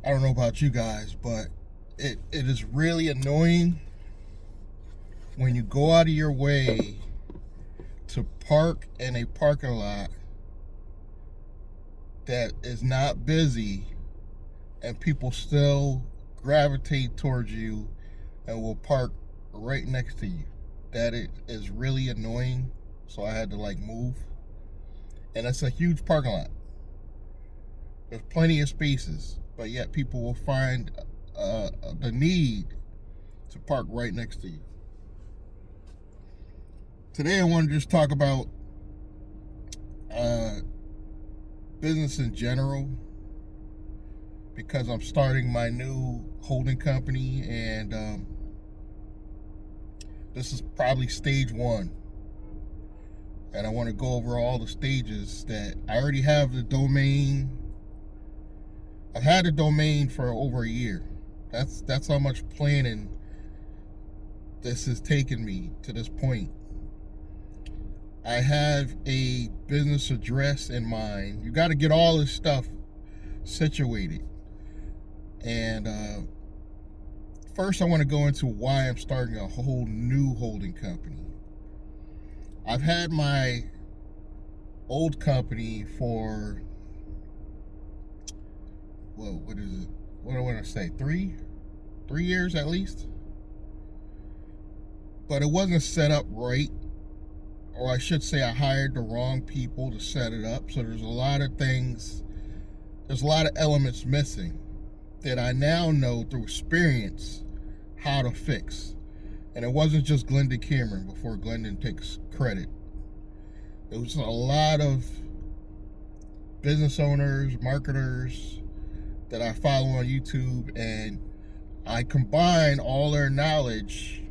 I don't know about you guys, but it is really annoying when you go out of your way to park in a parking lot that is not busy and people still gravitate towards you and will park right next to you. That it is really annoying. So I had to move. And it's a huge parking lot. There's plenty of spaces, but yet people will find the need to park right next to you. Today I want to just talk about business in general, because I'm starting my new holding company, and this is probably stage one. And I want to go over all the stages that I already have the domain. I've had the domain for over a year. That's how much planning this has taken me to this point. I have a business address in mind. You got to get all this stuff situated. And first I want to go into why I'm starting a whole new holding company. I've had my old company for, well, what is it? What do I want to say? 3 years at least. But it wasn't set up right. Or I should say I hired the wrong people to set it up. So there's a lot of things, there's a lot of elements missing that I now know through experience how to fix. And it wasn't just Glendon Cameron, before Glendon takes credit. It was a lot of business owners, marketers that I follow on YouTube, and I combine all their knowledge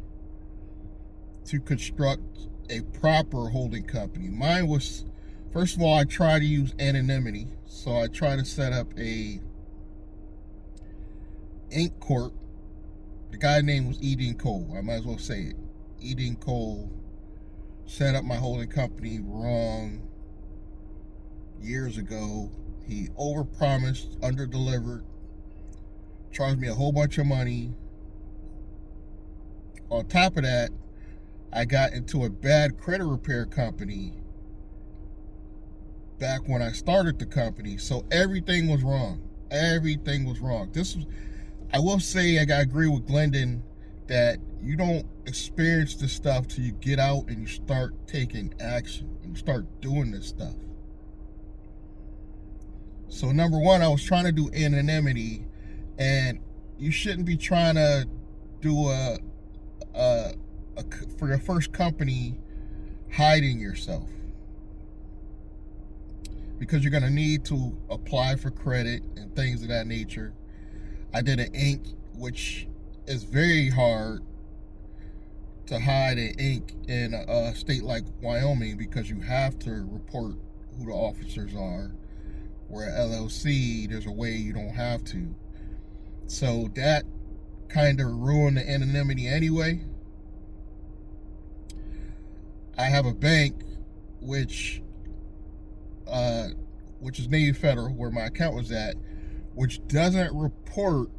to construct a proper holding company. Mine was, first of all, I try to use anonymity. So I try to set up a Inc. Corp. The guy's name was Edin Cole. I might as well say it. Edin Cole set up my holding company wrong years ago. He overpromised, underdelivered, charged me a whole bunch of money. On top of that, I got into a bad credit repair company back when I started the company. So everything was wrong. Everything was wrong. I will say, I gotta agree with Glendon that you don't experience this stuff till you get out and you start taking action and you start doing this stuff. So number one, I was trying to do anonymity, and you shouldn't be trying to do for your first company hiding yourself, because you're going to need to apply for credit and things of that nature. I did an Inc., which is very hard to hide an Inc. in a state like Wyoming, because you have to report who the officers are. Where LLC, there's a way you don't have to. So that kind of ruined the anonymity anyway. I have a bank which is Navy Federal, where my account was at, which doesn't report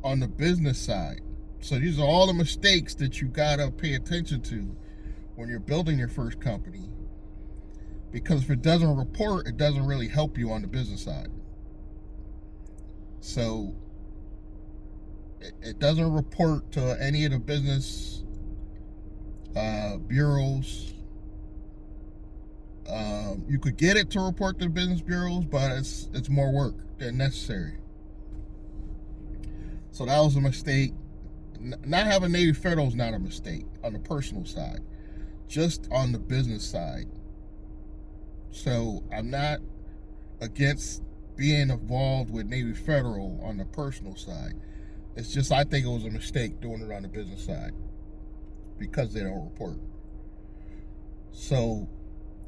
on the business side. So these are all the mistakes that you gotta pay attention to when you're building your first company. Because if it doesn't report, it doesn't really help you on the business side. So it doesn't report to any of the business bureaus. You could get it to report to the business bureaus, but it's more work than necessary. So that was a mistake. Not having Navy Federal is not a mistake on the personal side, just on the business side. So I'm not against being involved with Navy Federal on the personal side. It's just, I think it was a mistake doing it on the business side because they don't report. So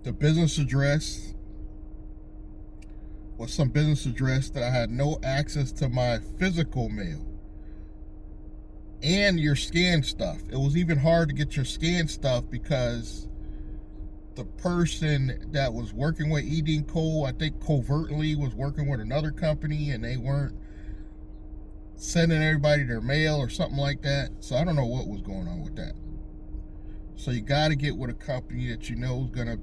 the business address was some business address that I had no access to my physical mail and your scanned stuff. It was even hard to get your scanned stuff because the person that was working with Edin Cole, I think covertly was working with another company, and they weren't sending everybody their mail or something like that. So I don't know what was going on with that. So you got to get with a company that you know is going to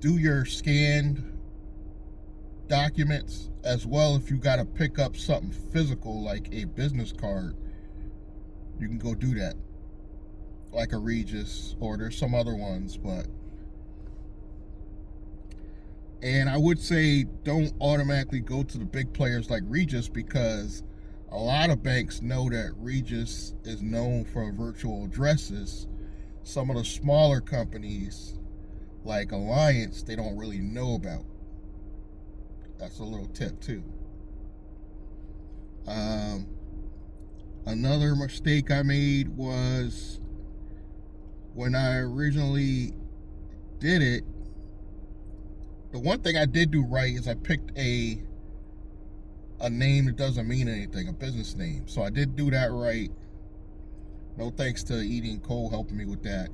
do your scanned documents, as well. If you got to pick up something physical like a business card, you can go do that, like a Regis, or there's some other ones. And I would say don't automatically go to the big players like Regis, because a lot of banks know that Regis is known for virtual addresses. Some of the smaller companies like Alliance, they don't really know about. That's a little tip too. Another mistake I made was when I originally did it. The one thing I did do right is I picked a name that doesn't mean anything, a business name. So I did do that right. No thanks to Eating Cold helping me with that.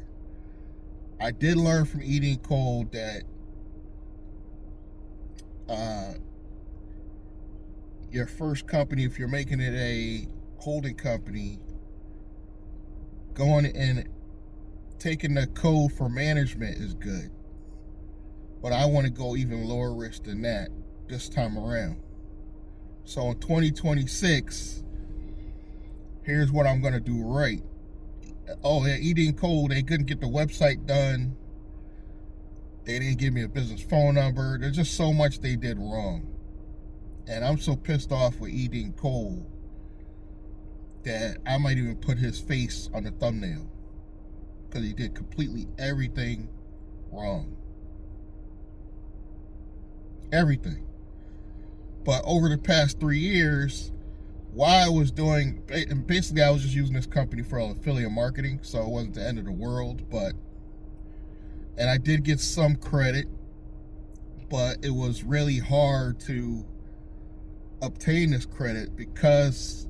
I did learn from Eating Cold that your first company, if you're making it a holding company, going and taking the code for management is good. But I want to go even lower risk than that this time around. So in 2026, here's what I'm going to do right. Oh, yeah, Eating Cold, they couldn't get the website done. They didn't give me a business phone number. There's just so much they did wrong. And I'm so pissed off with Eating Cold that I might even put his face on the thumbnail, because he did completely everything wrong. Everything. But over the past 3 years, while I was doing, and basically I was just using this company for affiliate marketing, so it wasn't the end of the world, and I did get some credit, but it was really hard to obtain this credit because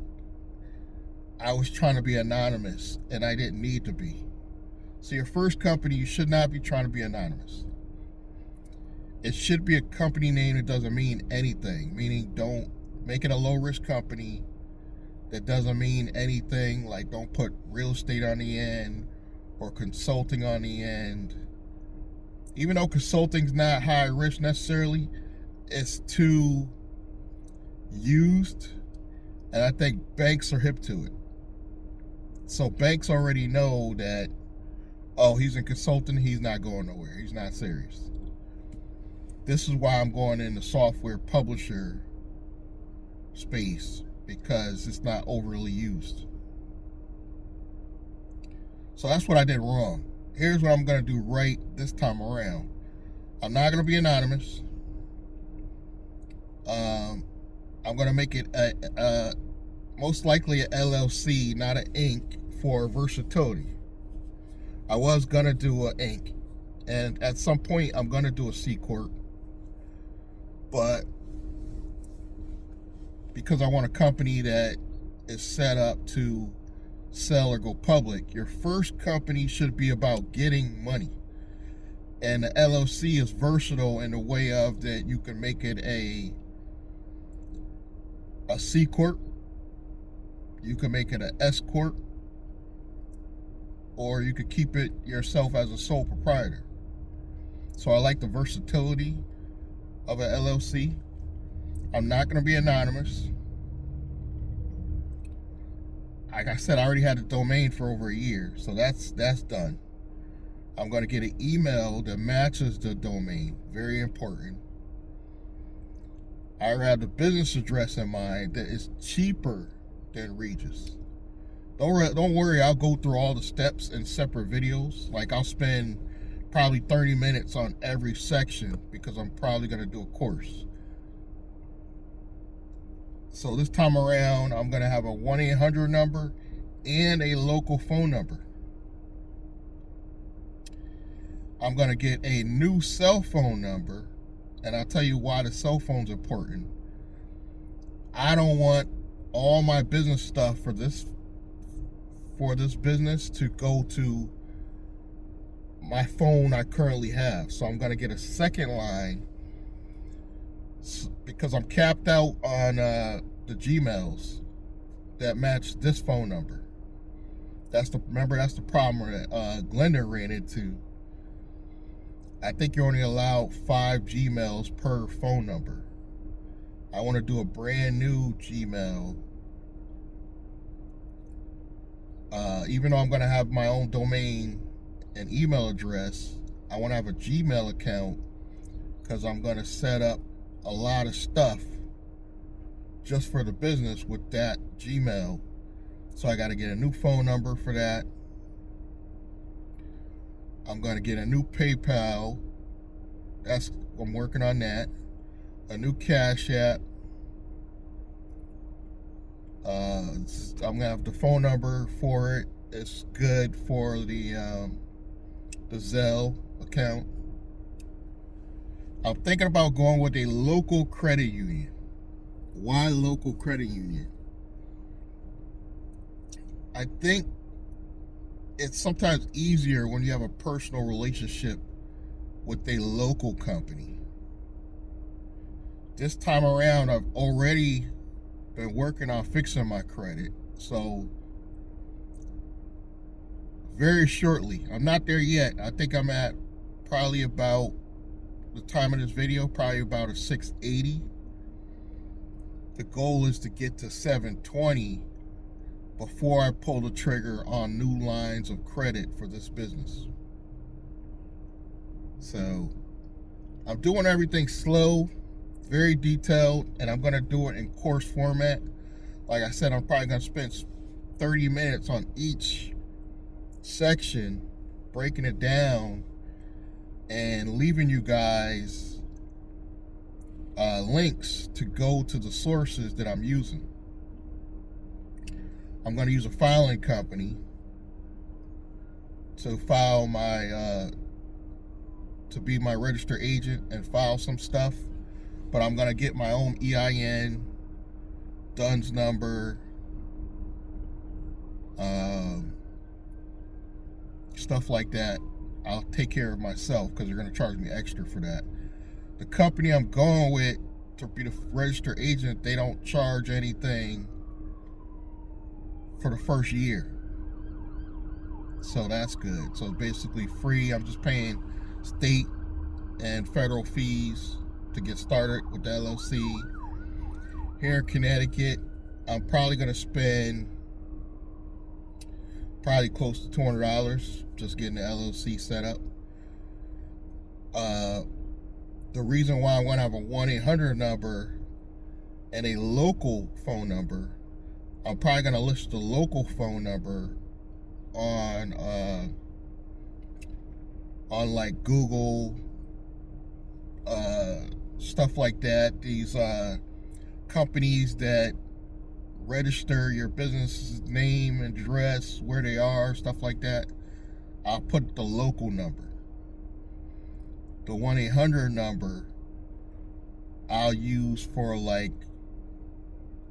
I was trying to be anonymous and I didn't need to be. So your first company, you should not be trying to be anonymous. It should be a company name that doesn't mean anything, meaning don't make it a low risk company that doesn't mean anything. Like, don't put real estate on the end or consulting on the end. Even though consulting's not high risk necessarily, it's too used, and I think banks are hip to it. So banks already know that, oh, he's in consulting, he's not going nowhere, he's not serious. This is why I'm going in the software publisher space, because it's not overly used. So that's what I did wrong. Here's what I'm going to do right this time around. I'm not going to be anonymous. I'm going to make it a most likely an LLC, not an Inc., for versatility. I was going to do an Inc., and at some point I'm going to do a C Corp. But because I want a company that is set up to sell or go public, your first company should be about getting money. And the LLC is versatile in the way of that you can make it a C Corp, you can make it an S Corp, or you could keep it yourself as a sole proprietor. So I like the versatility of an LLC. I'm not going to be anonymous. Like I said, I already had the domain for over a year, so that's done. I'm going to get an email that matches the domain. Very important. I have the business address in mind that is cheaper than Regis. Don't worry, I'll go through all the steps in separate videos. Like, I'll spend probably 30 minutes on every section because I'm probably going to do a course. So this time around, I'm going to have a 1-800 number and a local phone number. I'm going to get a new cell phone number, and I'll tell you why the cell phone's important. I don't want all my business stuff for this business to go to my phone I currently have. So I'm going to get a second line because I'm capped out on the Gmails that match this phone number. That's the problem that Glenda ran into. I think you're only allowed 5 Gmails per phone number. I want to do a brand new Gmail. Even though I'm going to have my own domain and email address, I want to have a Gmail account because I'm going to set up a lot of stuff just for the business with that Gmail. So I got to get a new phone number for that. I'm going to get a new PayPal. I'm working on that. A new Cash App. I'm going to have the phone number for it. It's good for the Zelle account. I'm thinking about going with a local credit union. Why local credit union? I think it's sometimes easier when you have a personal relationship with a local company. This time around, I've already been working on fixing my credit. So very shortly, I'm not there yet. I think I'm at probably about the time of this video, probably about a 680. The goal is to get to 720 before I pull the trigger on new lines of credit for this business. So I'm doing everything slow, very detailed, and I'm going to do it in course format. Like I said, I'm probably going to spend 30 minutes on each section, breaking it down and leaving you guys links to go to the sources that I'm using. I'm going to use a filing company to file my to be my registered agent and file some stuff, but I'm going to get my own EIN, DUNS number, stuff like that. I'll take care of myself because they're going to charge me extra for that. The company I'm going with to be the registered agent, they don't charge anything for the first year. So that's good. So it's basically free. I'm just paying state and federal fees to get started with the LLC. Here in Connecticut, I'm probably going to spend probably close to $200 just getting the LLC set up. The reason why I want to have a 1-800 number and a local phone number, I'm probably going to list the local phone number on like Google, stuff like that. These companies that register your business name, address, where they are, stuff like that. I'll put the local number. The 1-800 number I'll use for like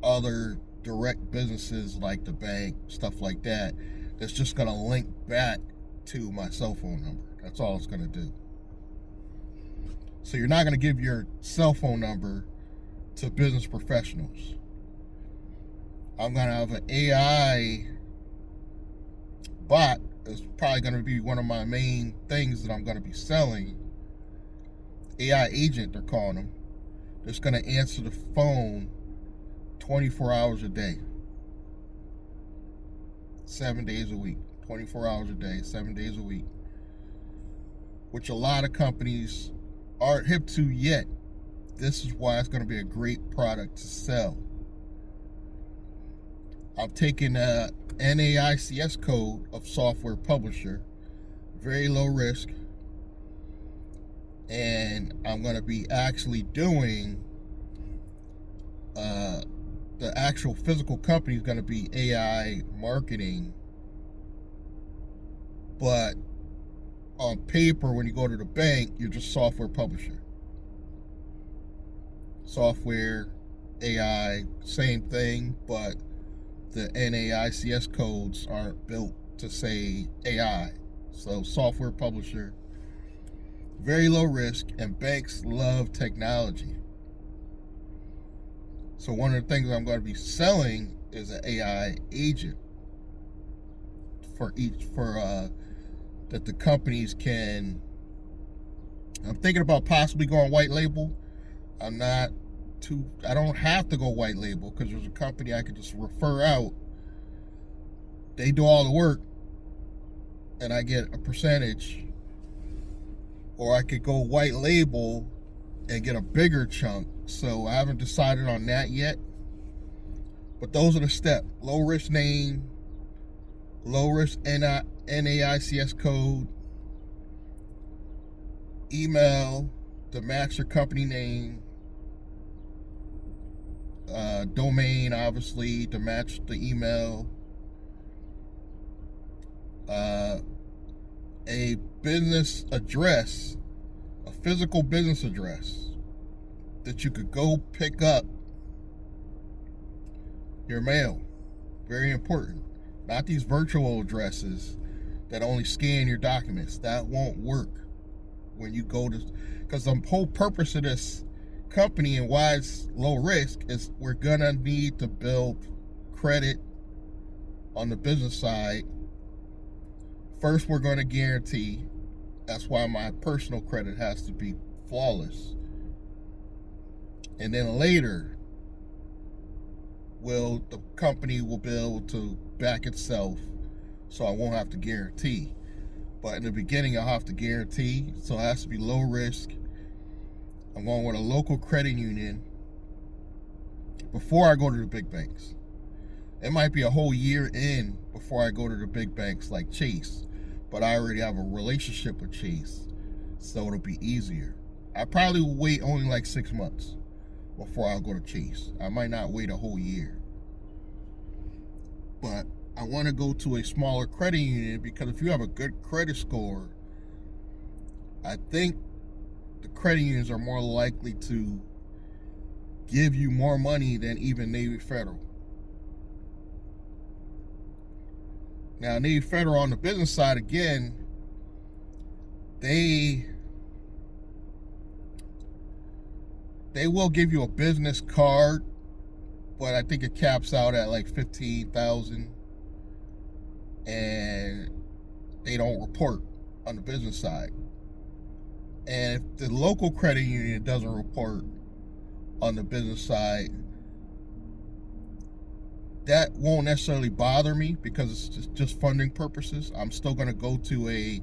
other direct businesses like the bank, stuff like that. That's just going to link back to my cell phone number. That's all it's going to do. So you're not going to give your cell phone number to business professionals. I'm going to have an AI bot. It's probably going to be one of my main things that I'm going to be selling. AI agent, they're calling them. That's going to answer the phone 24 hours a day. 7 days a week. 24 hours a day, 7 days a week. Which a lot of companies aren't hip to yet. This is why it's going to be a great product to sell. I'm taking a NAICS code of software publisher, very low risk, and I'm going to be actually doing the actual physical company is going to be AI marketing, but on paper, when you go to the bank, you're just software publisher. Software, AI, same thing, but the NAICS codes aren't built to say AI. So software publisher, very low risk, and banks love technology. So one of the things I'm going to be selling is an AI agent for that the companies can. I'm thinking about possibly going white label. I don't have to go white label because there's a company I could just refer out. They do all the work and I get a percentage. Or I could go white label and get a bigger chunk. So I haven't decided on that yet. But those are the steps. Low risk name, low risk NAICS code, email to match your company name, domain obviously to match the email, a business address, a physical business address that you could go pick up your mail. Very important. Not these virtual addresses that only scan your documents. That won't work when you go to, because the whole purpose of this company and why it's low risk is we're gonna need to build credit on the business side. First, we're going to guarantee. That's why my personal credit has to be flawless. And then later, the company will be able to back itself, so I won't have to guarantee. But in the beginning, I'll have to guarantee, so it has to be low risk. I'm going with a local credit union before I go to the big banks. It might be a whole year in before I go to the big banks like Chase, but I already have a relationship with Chase, so it'll be easier. I probably will wait only like 6 months before I'll go to Chase. I might not wait a whole year. But I want to go to a smaller credit union because if you have a good credit score, I think the credit unions are more likely to give you more money than even Navy Federal. Now, Navy Federal on the business side, again, they will give you a business card, but I think it caps out at like $15,000, and they don't report on the business side. And if the local credit union doesn't report on the business side, that won't necessarily bother me because it's just funding purposes. I'm still going to go to a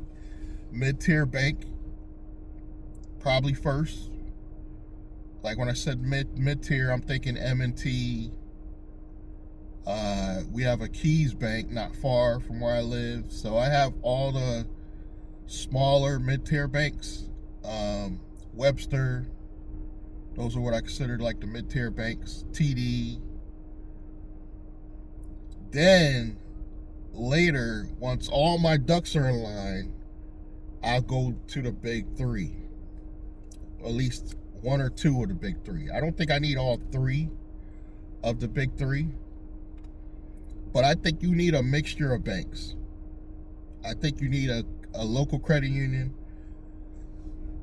mid-tier bank probably first. Like when I said mid-tier, I'm thinking M&T. We have a Keys Bank not far from where I live. So I have all the smaller mid-tier banks. Webster, those are what I consider like the mid-tier banks. TD. Then later, once all my ducks are in line, I'll go to the big three. At least one or two of the big three. I don't think I need all three of the big three. But I think you need a mixture of banks. I think you need a local credit union,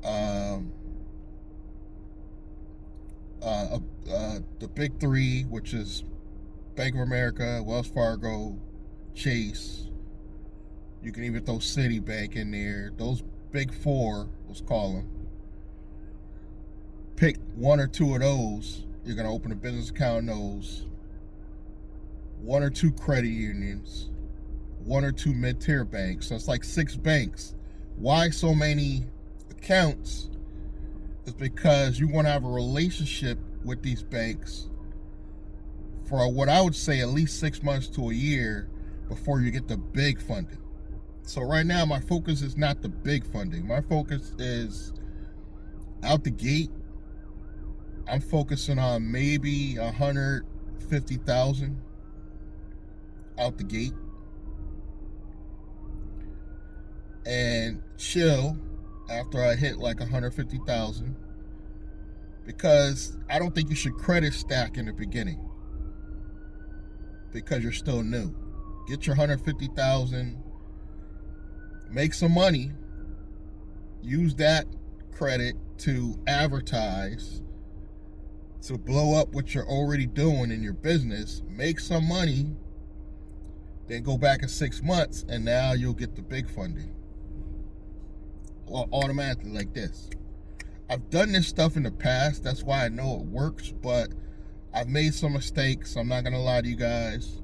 the big three, which is Bank of America, Wells Fargo, Chase. You can even throw Citibank in there. Those big four, let's call them. Pick one or two of those. You're going to open a business account in those. One or two credit unions. One or two mid-tier banks. So it's like 6 banks. Why so many accounts? Is because you want to have a relationship with these banks for what I would say at least 6 months to a year before you get the big funding. So right now my focus is not the big funding. My focus is out the gate. I'm focusing on maybe 150,000 out the gate and chill after I hit like 150,000, because I don't think you should credit stack in the beginning because you're still new. Get your 150,000, make some money, use that credit to advertise, to blow up what you're already doing in your business, make some money, then go back in 6 months, and now you'll get the big funding. Well, automatically like this. I've done this stuff in the past, that's why I know it works, but I've made some mistakes. I'm not gonna lie to you guys.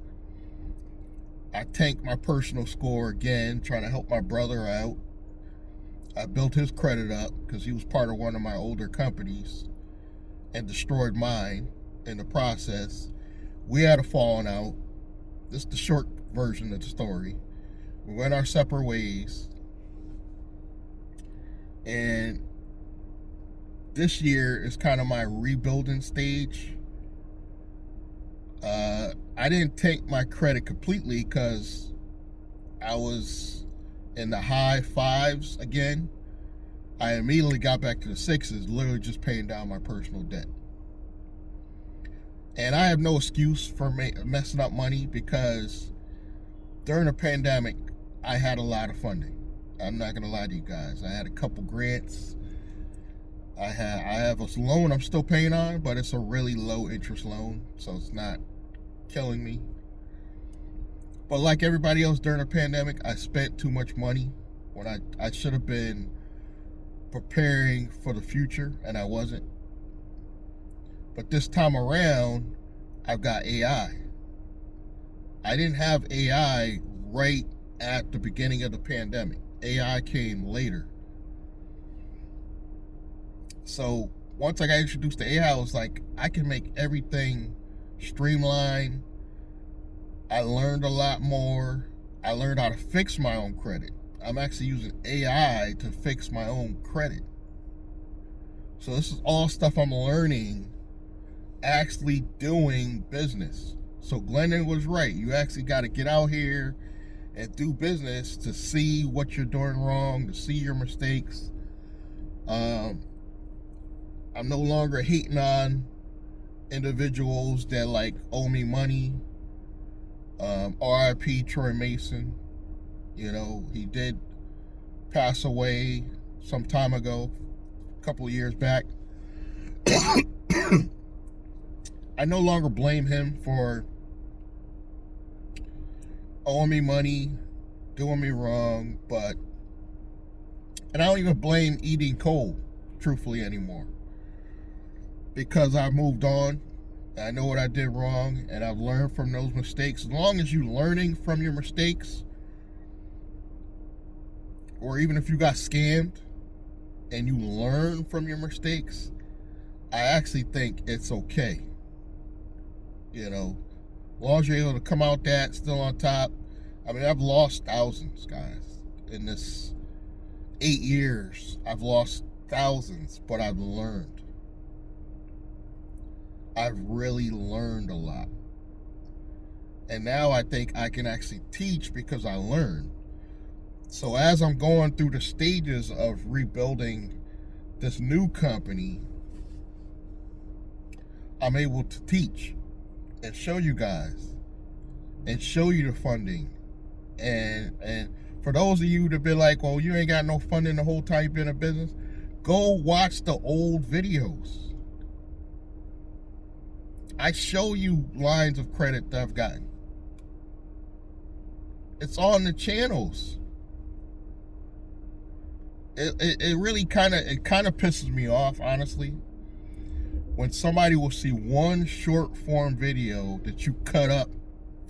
I tanked my personal score again, trying to help my brother out. I built his credit up because he was part of one of my older companies and destroyed mine in the process. We had a falling out. This is the short version of the story. We went our separate ways. And this year is kind of my rebuilding stage. I didn't tank my credit completely because I was in the high fives again. I immediately got back to the sixes, literally just paying down my personal debt. And I have no excuse for messing up money because during the pandemic, I had a lot of funding. I'm not gonna lie to you guys. I had a couple grants. I have a loan I'm still paying on, but it's a really low interest loan, so it's not killing me. But like everybody else during the pandemic, I spent too much money when I should have been preparing for the future, and I wasn't. But this time around, I've got AI. I didn't have AI right at the beginning of the pandemic. AI came later. So once I got introduced to AI, I was like, I can make everything streamlined. I learned a lot more. I learned how to fix my own credit. I'm actually using AI to fix my own credit. So this is all stuff I'm learning actually doing business. So Glendon was right. You actually got to get out here and do business to see what you're doing wrong, to see your mistakes. I'm no longer hating on individuals that like owe me money. RIP Troy Mason. You know, he did pass away some time ago, a couple of years back. I no longer blame him for owing me money, doing me wrong, and I don't even blame eating cold, truthfully, anymore. Because I've moved on, I know what I did wrong, and I've learned from those mistakes. As long as you're learning from your mistakes, or even if you got scammed and you learn from your mistakes, I actually think it's okay. You know, as long as you're able to come out that still on top. I mean, I've lost thousands, guys. In this 8 years, I've lost thousands, but I've learned. I've really learned a lot. And now I think I can actually teach because I learned. So as I'm going through the stages of rebuilding this new company, I'm able to teach and show you guys and show you the funding. And for those of you that be like, well, you ain't got no funding the whole time you've been in business, go watch the old videos. I show you lines of credit that I've gotten. It's on the channels. It really kind of pisses me off, honestly, when somebody will see one short form video that you cut up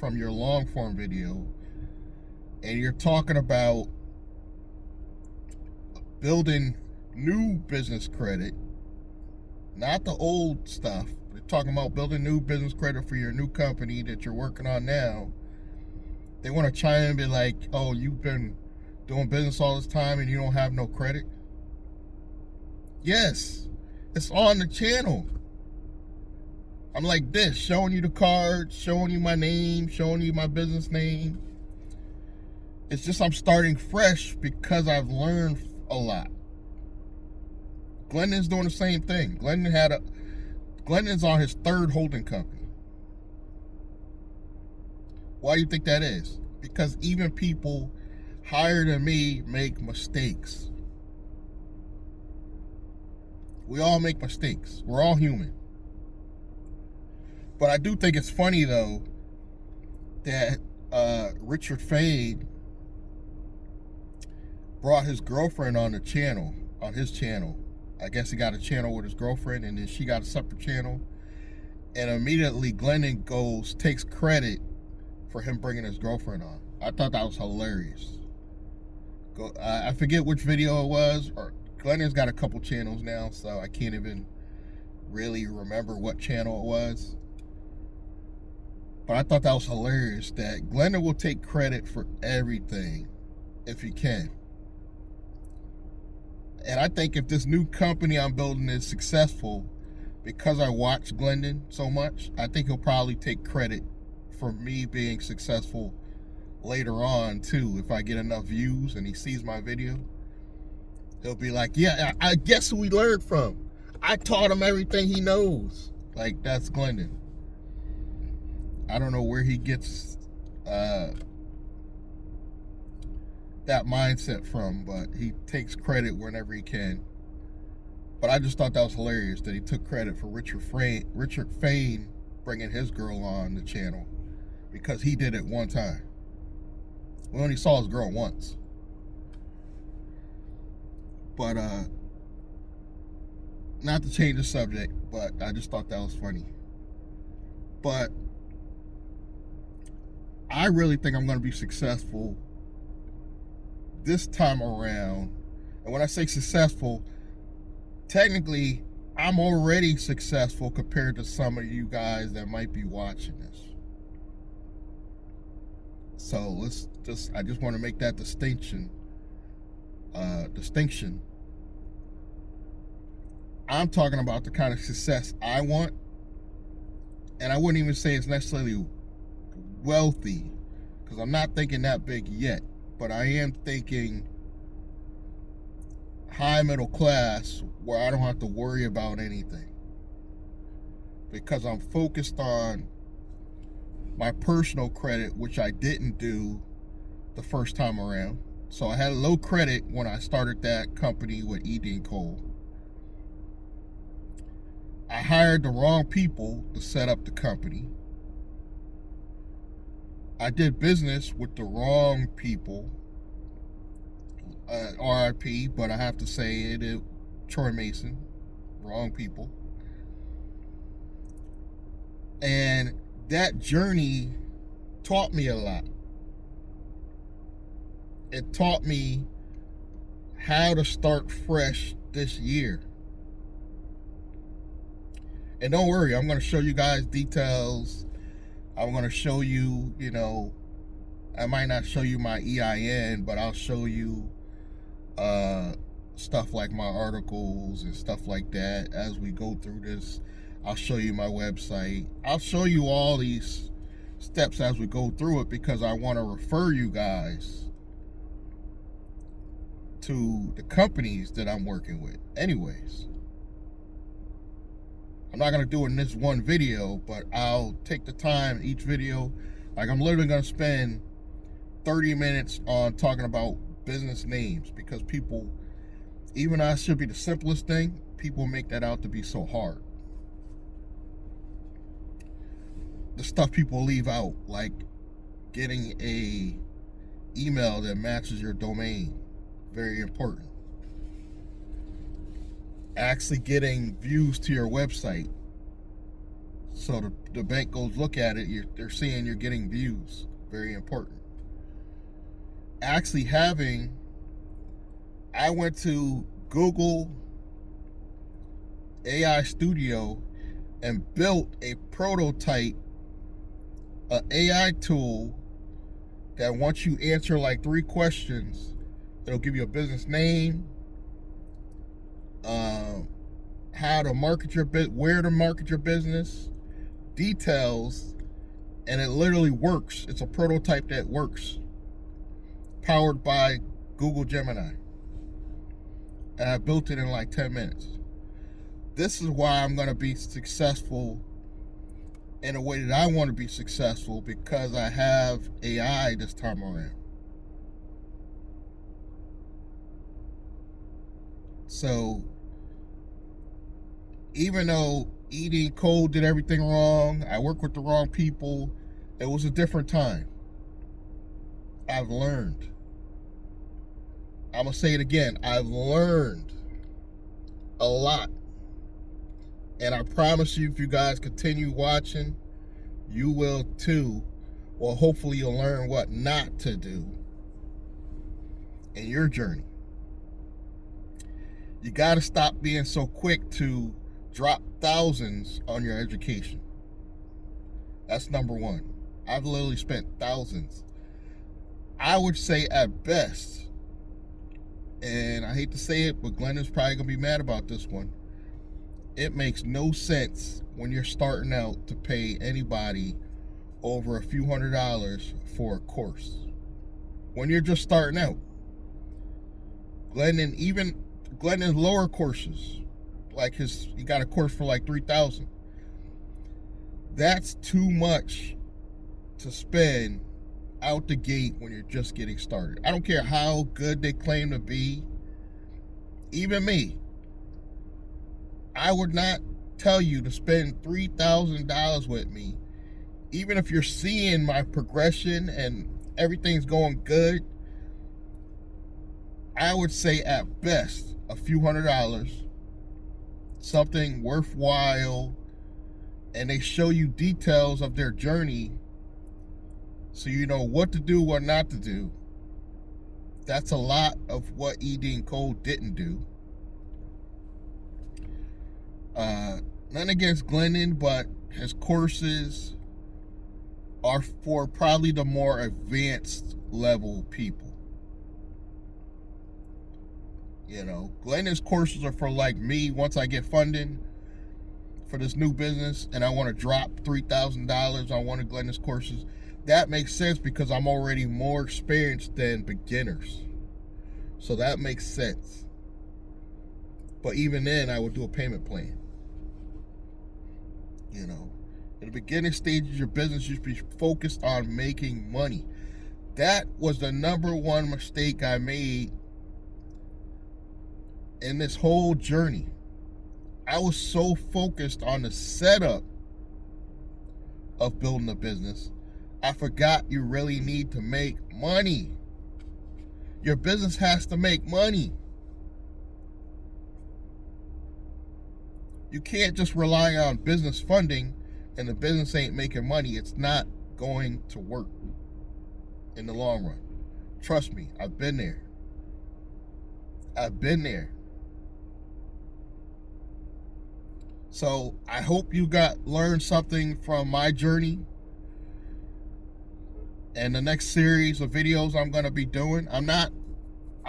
from your long form video, and you're talking about building new business credit, not the old stuff. We're talking about building new business credit for your new company that you're working on now. They want to chime in and be like, oh, you've been doing business all this time and you don't have no credit? Yes, it's on the channel. I'm like this, showing you the cards, showing you my name, showing you my business name. It's just I'm starting fresh because I've learned a lot. Glendon's doing the same thing. Glendon's on his third holding company. Why do you think that is? Because even people higher than me make mistakes. We all make mistakes. We're all human. But I do think it's funny though that Richard Fade brought his girlfriend on his channel. I guess he got a channel with his girlfriend, and then she got a separate channel. And immediately Glennon takes credit for him bringing his girlfriend on. I thought that was hilarious. I forget which video it was, or Glennon's got a couple channels now, so I can't even really remember what channel it was. But I thought that was hilarious that Glennon will take credit for everything if he can. And I think if this new company I'm building is successful, because I watch Glendon so much, I think he'll probably take credit for me being successful later on too. If I get enough views and he sees my video, he'll be like, yeah, I guess who we learned from. I taught him everything he knows. Like, that's Glendon. I don't know where he gets that mindset from, but he takes credit whenever he can. But I just thought that was hilarious that he took credit for Richard Fane bringing his girl on the channel, because he did it one time. We only saw his girl once. But not to change the subject, but I just thought that was funny. But I really think I'm going to be successful this time around. And when I say successful, technically I'm already successful compared to some of you guys that might be watching this. So I just want to make that distinction. I'm talking about the kind of success I want, and I wouldn't even say it's necessarily wealthy, because I'm not thinking that big yet, but I am thinking high middle class, where I don't have to worry about anything, because I'm focused on my personal credit, which I didn't do the first time around. So I had low credit when I started that company with E.D. & Cole. I hired the wrong people to set up the company. I did business with the wrong people. RIP, but I have to say it, Troy Mason, wrong people. And that journey taught me a lot. It taught me how to start fresh this year. And don't worry, I'm going to show you guys details. I'm going to show you, I might not show you my EIN, but I'll show you stuff like my articles and stuff like that as we go through this. I'll show you my website. I'll show you all these steps as we go through it, because I want to refer you guys to the companies that I'm working with. Anyways, I'm not going to do it in this one video, but I'll take the time each video. Like, I'm literally going to spend 30 minutes on talking about business names, because people, even though it should be the simplest thing, people make that out to be so hard. The stuff people leave out, like getting a email that matches your domain, very important. Actually getting views to your website, so the bank goes look at it, they're seeing you're getting views, very important. Actually I went to Google AI Studio and built a prototype, an AI tool that once you answer like 3 questions, it'll give you a business name, how to market your where to market your business, details, and it literally works. It's a prototype that works, powered by Google Gemini. And I built it in like 10 minutes. This is why I'm going to be successful in a way that I want to be successful, because I have AI this time around. So even though E.D. Cole did everything wrong. I worked with the wrong people. It was a different time. I've learned. I'm going to say it again. I've learned a lot. And I promise you, if you guys continue watching, you will too. Well, hopefully you'll learn what not to do in your journey. You got to stop being so quick to drop thousands on your education. That's number one. I've literally spent thousands. I would say at best, and I hate to say it, but Glenn is probably going to be mad about this one. It makes no sense when you're starting out to pay anybody over a few $100s for a course. When you're just starting out. Glenn in lower courses, like he got a course for like $3,000. That's too much to spend out the gate when you're just getting started. I don't care how good they claim to be. Even me, I would not tell you to spend $3,000 with me, even if you're seeing my progression and everything's going good. I would say at best a few $100s, something worthwhile, and they show you details of their journey so you know what to do, what not to do. That's a lot of what E.D. Cole didn't do. None against Glennon, but his courses are for probably the more advanced level people. You know, Glennon's courses are for like me. Once I get funding for this new business and I want to drop $3,000 on one of Glennon's courses, that makes sense because I'm already more experienced than beginners. So that makes sense. But even then, I would do a payment plan. You know, in the beginning stages of your business, you should be focused on making money. That was the number one mistake I made in this whole journey. I was so focused on the setup of building a business, I forgot you really need to make money. Your business has to make money. You can't just rely on business funding and the business ain't making money. It's not going to work in the long run. Trust me, I've been there. So I hope you learned something from my journey and the next series of videos I'm going to be doing. I'm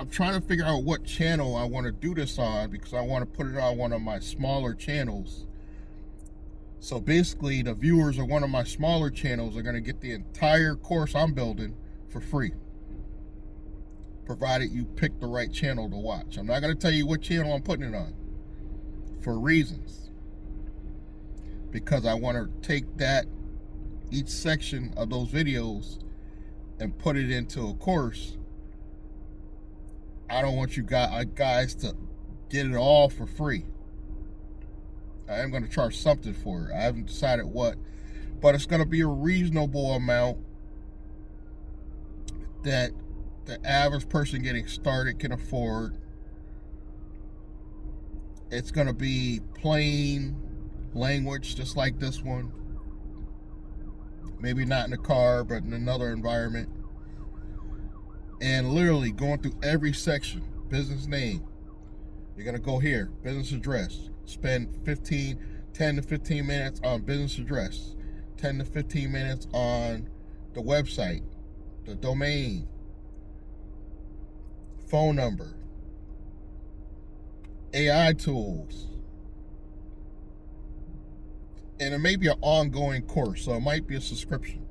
trying to figure out what channel I want to do this on because I want to put it on one of my smaller channels. So basically, the viewers of one of my smaller channels are going to get the entire course I'm building for free, provided you pick the right channel to watch. I'm not going to tell you what channel I'm putting it on for reasons, because I want to take each section of those videos and put it into a course. I don't want you guys to get it all for free. I am going to charge something for it. I haven't decided what, but it's going to be a reasonable amount that the average person getting started can afford. It's going to be plain language, just like this one. Maybe not in the car, but in another environment. And literally going through every section. Business name. You're going to go here. Business address. Spend 10 to 15 minutes on business address. 10 to 15 minutes on the website. The domain. Phone number. AI tools. And it may be an ongoing course, so it might be a subscription,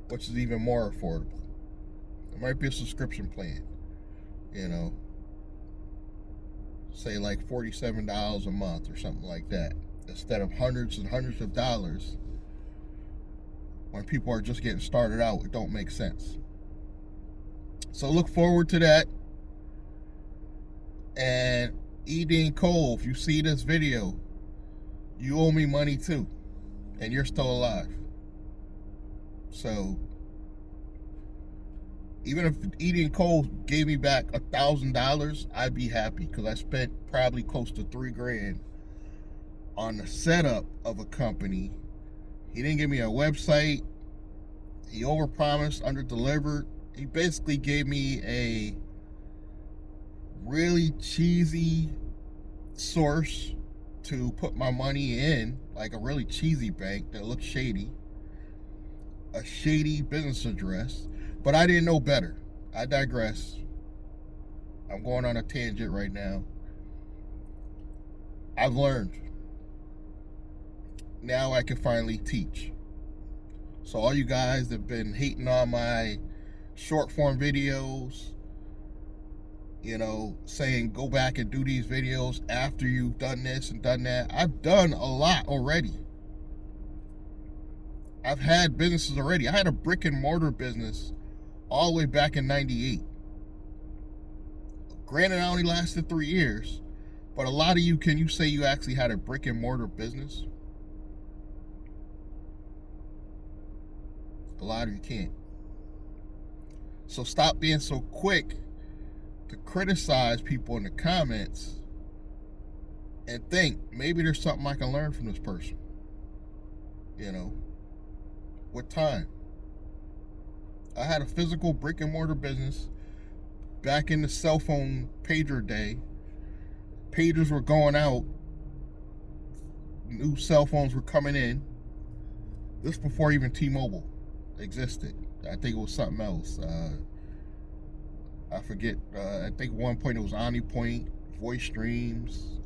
which is even more affordable. It might be a subscription plan, you know, say like $47 a month or something like that, instead of hundreds and hundreds of dollars. When people are just getting started out, it don't make sense. So look forward to that. And E.D. Cole, if you see this video, you owe me money too, and you're still alive. So even if Eating Cole gave me back $1,000, I'd be happy, because I spent probably close to $3,000 on the setup of a company. He didn't give me a website. He overpromised, underdelivered. He basically gave me a really cheesy source to put my money in, like a really cheesy bank that looked shady, a shady business address, but I didn't know better. I digress. I'm going on a tangent right now. I've learned. Now I can finally teach. So all you guys that have been hating on my short form videos, saying go back and do these videos after you've done this and done that. I've done a lot already. I've had businesses already. I had a brick and mortar business all the way back in 98. Granted, I only lasted 3 years, but a lot of you, can you say you actually had a brick and mortar business? A lot of you can't. So stop being so quick to criticize people in the comments and think maybe there's something I can learn from this person. With time. I had a physical brick and mortar business back in the cell phone pager day. Pagers were going out. New cell phones were coming in. This before even T-Mobile existed. I think it was something else. I forget. I think at one point it was OmniPoint, Voice Streams.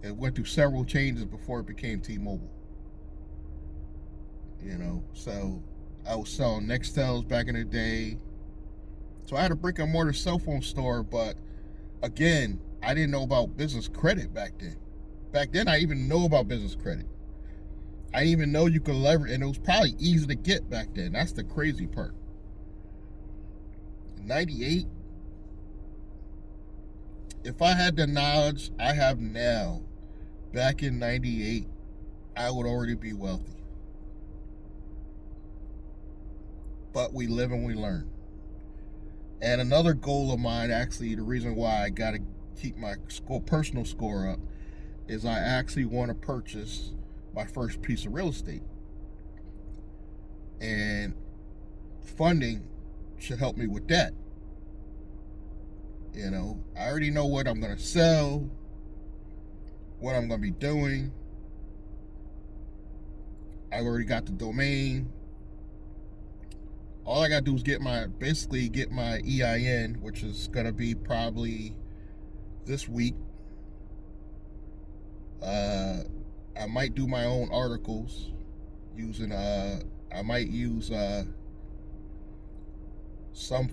It went through several changes before it became T-Mobile. So I was selling Nextels back in the day. So I had a brick and mortar cell phone store, but again, I didn't know about business credit back then. Back then, I didn't even know about business credit. I didn't even know you could leverage, and it was probably easy to get back then. That's the crazy part. In 98, if I had the knowledge I have now, back in 98, I would already be wealthy. But we live and we learn. And another goal of mine, actually, the reason why I got to keep my personal score up, is I actually want to purchase my first piece of real estate. And funding should help me with that. I already know what I'm going to sell, what I'm going to be doing. I've already got the domain. All I gotta do is get my EIN, which is gonna be probably this week. I might do my own articles using I might use some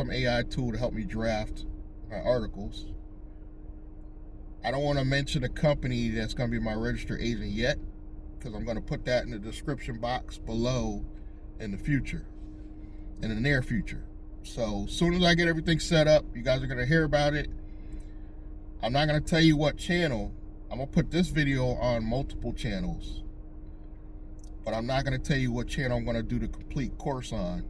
AI tool to help me draft my articles. I don't want to mention a company that's gonna be my registered agent yet, because I'm gonna put that in the description box below in the near future. So as soon as I get everything set up, you guys are going to hear about it. I'm not going to tell you what channel. I'm going to put this video on multiple channels, but I'm not going to tell you what channel I'm going to do the complete course on.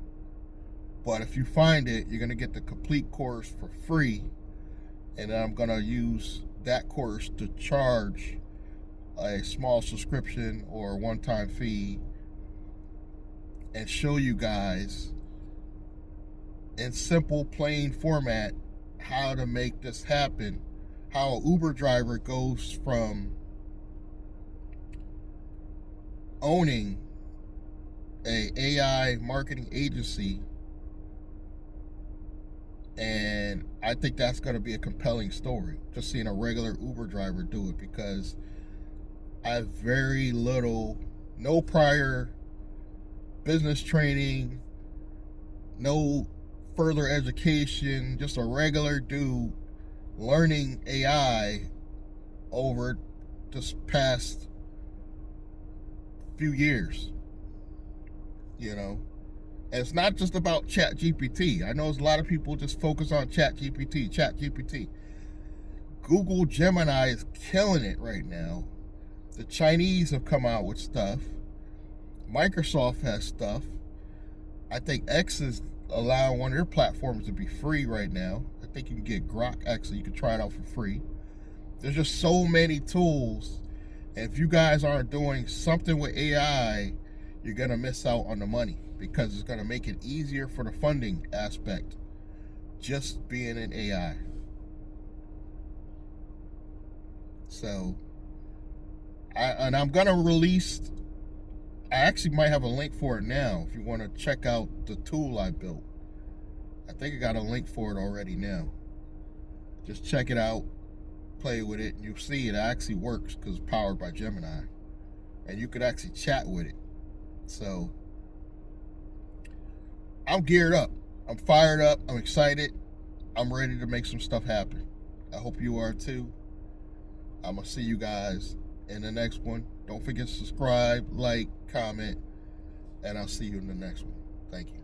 But if you find it, you're going to get the complete course for free, and then I'm going to use that course to charge a small subscription or one-time fee and show you guys in simple, plain format how to make this happen. How an Uber driver goes from owning a AI marketing agency, and I think that's going to be a compelling story, just seeing a regular Uber driver do it, because I have no prior business training, no further education, just a regular dude learning AI over this past few years. And it's not just about ChatGPT. I know there's a lot of people just focus on ChatGPT. Google Gemini is killing it right now. The Chinese have come out with stuff. Microsoft has stuff. I think X is allowing one of their platforms to be free right now. I think you can get Grok X, you can try it out for free. There's just so many tools. And if you guys aren't doing something with AI, you're going to miss out on the money, because it's going to make it easier for the funding aspect just being in AI. So, I'm going to release, I actually might have a link for it now if you want to check out the tool I built. I think I got a link for it already now. Just check it out, play with it, and you'll see it actually works because it's powered by Gemini. And you could actually chat with it. So, I'm geared up. I'm fired up. I'm excited. I'm ready to make some stuff happen. I hope you are too. I'm going to see you guys in the next one. Don't forget to subscribe, like, comment, and I'll see you in the next one. Thank you.